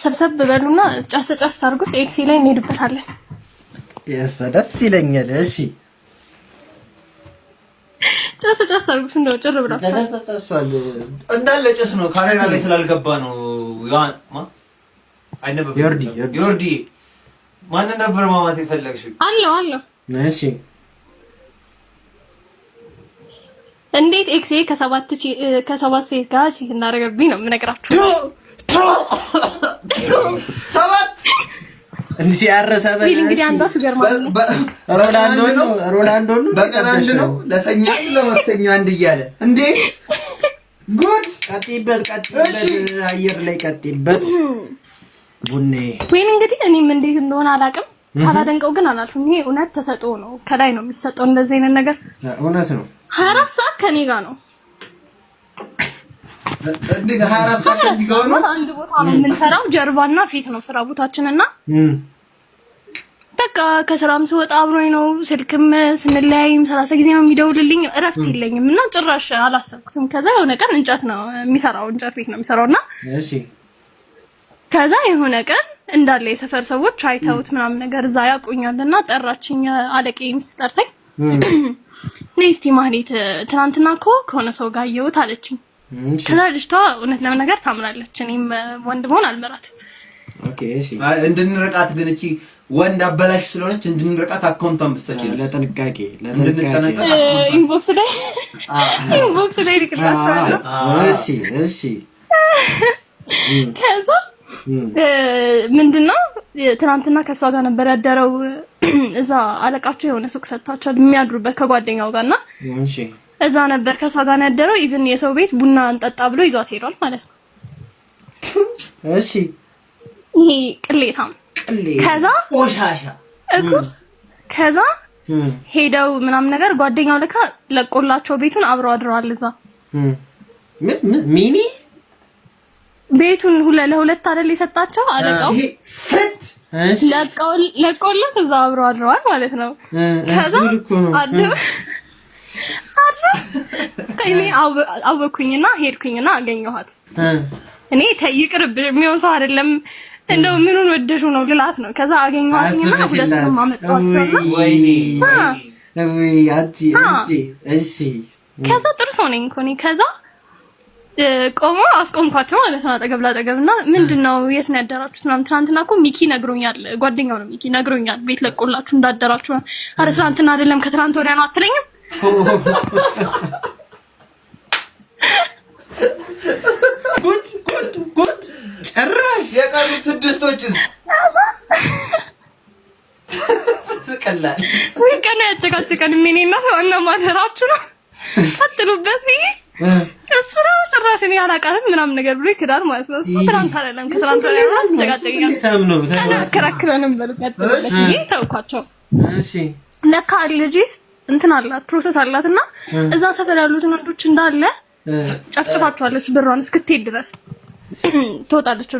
ሰብሰብ በሉና ጫስ ጫስ አድርጉት። ኤክሲ ላይ እንሄድበታለን። ደስ ይለኛል። እሺ ጫስ ጫስ አድርጉት። እንደው ጭር ብላ ተጣጣሷል እንዳለ ጭስ ነው። ካሜራ ላይ ስላልገባ ነው። ያን አይነበብ ዮርዲ ማን ነበር ማማት የፈለግሽው? አለው እሺ እንዴት ኤክሴ ከሰባት ሴት ጋር ቺት እንዳደረገብኝ ነው የምነግራችሁ። ሰባት እንዴ ያረሰበ እንግዲህ አንዷ ፊገር ማለት ነው። ሮላንዶ ነው በቀን አንድ ነው። ለሰኞ ለማክሰኞ አንድ እያለ እንዴ ጉድ ቀጥይበት አየር ላይ ቀጥይበት ቡኔ ወይን እንግዲህ እኔም እንዴት እንደሆነ አላውቅም። ሳላደንቀው ግን አላልኩም። ይሄ እውነት ተሰጥኦ ነው። ከላይ ነው የሚሰጠው እንደዚህ አይነት ነገር እውነት ነው። 24 ሰዓት ከኔ ጋር ነው። እንዴ 24 ሰዓት ከኔ ጋር ነው። አንድ ቦታ ነው የምንሰራው። ጀርባና ፊት ነው ስራ ቦታችንና በቃ ከስራም ስወጣ አብሮኝ ነው። ስልክም ስንለያይም 30 ጊዜ ነው የሚደውልልኝ። እረፍት የለኝም እና ጭራሽ አላሰብኩትም። ከዛ የሆነ ቀን እንጨት ነው የሚሰራው፣ እንጨት ቤት ነው የሚሰራውና እሺ ከዛ የሆነ ቀን እንዳለ የሰፈር ሰዎች አይተውት ምናምን ነገር እዛ ያቆኛልና ጠራችኝ። አለቄን ስጠርተኝ ነስቲ ማህሌት ትናንትና እኮ ከሆነ ሰው ጋር አየሁት አለችኝ። ከዛ ልጅቷ እውነት ለመናገር ታምራለች። እኔም ወንድ መሆን አልመራት። ኦኬ እሺ እንድንርቃት ግን እቺ ወንድ አበላሽ ስለሆነች እንድንርቃት አካውንቷን ብትሰጪኝ ለጥንቃቄ ኢንቦክስ ላይ ልክላታለሁ። እሺ ከዛ ምንድነው ትናንትና ከሷ ጋር ነበር ያደረው። እዛ አለቃቸው የሆነ ሱቅ ሰጣቸው የሚያድሩበት ከጓደኛው ጋርና እሺ እዛ ነበር ከሷ ጋር ያደረው። ኢቭን የሰው ቤት ቡና እንጠጣ ብሎ ይዟት ሄዷል ማለት ነው። እሺ ይሄ ቅሌታም ከዛ ቆሻሻ እኮ ከዛ ሄደው ምናምን ነገር ጓደኛው ለካ ለቆላቸው ቤቱን አብረው አድረዋል። እዛ ሚኒ ቤቱን ለሁለት አይደል የሰጣቸው አለቃው ለቆለት እዛ አብረው አድረዋል ማለት ነው። ከዛ እኔ አወኩኝና ሄድኩኝና አገኘኋት። እኔ ተይቅርብ የሚሆን ሰው አይደለም እንደው ምኑን ወደሹ ነው ልላት ነው። ከዛ አገኘኋትኝና ሁለቱንም አመጣኋቸው። ወይኔ እሺ ከዛ ጥሩ ሰው ነኝ እኮ እኔ። ከዛ ቆሞ አስቆምኳቸው ማለት ነው አጠገብ ላጠገብና ምንድነው የት ነው ያደራችሁት? ትናንትና እኮ ሚኪ ነግሮኛል፣ ጓደኛው ነው ሚኪ ነግሮኛል ቤት ለቆላችሁ እንዳደራችሁ። አረ ትናንትና አይደለም ከትናንት ወዲያ ነው አትለኝም? ጉድ ጭራሽ የቀሩት ስድስቶችስ ስቀላል ወይ ቀን ያጨቃጨቀን ምንና እና ማደራችሁ ነው አጥሩበት ነው እሱራ ጭራሽ እኔ አላውቃትም ምናምን ነገር ብሎ ይክዳል ማለት ነው። እሱ ትናንት አይደለም ከትናንት ወዲያ ነው ተጨቃጨቀኝ። ተናከራክረንም በልቀት ይሄ ተውኳቸው። እሺ ለካ ልጅስ እንትን አላት ፕሮሰስ አላትና እዛ ሰፈር ያሉትን ወንዶች እንዳለ ጨፍጭፋቸዋለች። ብሯን እስክትሄድ ድረስ ትወጣለች።